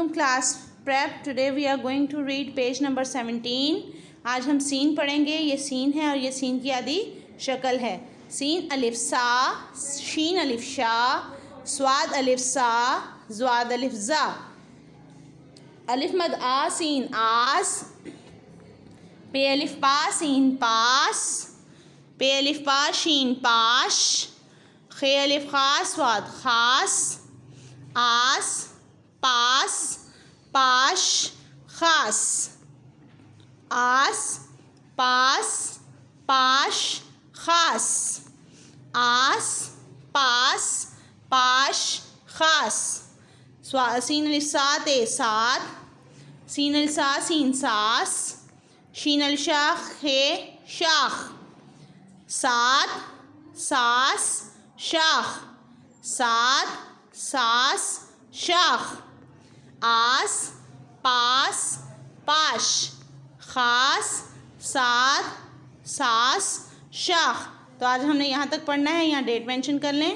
علیکم class prep. Today we are going to read page number 17. آج ہم سین پڑھیں گے. یہ سین ہے اور یہ سین کی آدھی شکل ہے. سین الف سا، شین الف شا، سواد الف سا، زواد الف زا. الف مد آ سین آس، پے الف پا سین پاس، پے الف پا شین پاش، خے الف خا سواد خاص، آس پاس پاش خاص. آس پاس پاش خاص، آس پاس پاش خاص. سین الف سا تے سات، سین الف سا سین ساس، شین الشا خے شاخ، سات ساس شاخ، سات ساس شاخ. آس پاس پاش خاص سات ساس شاخ. تو آج ہم نے یہاں تک پڑھنا ہے. یہاں ڈیٹ مینشن کر لیں.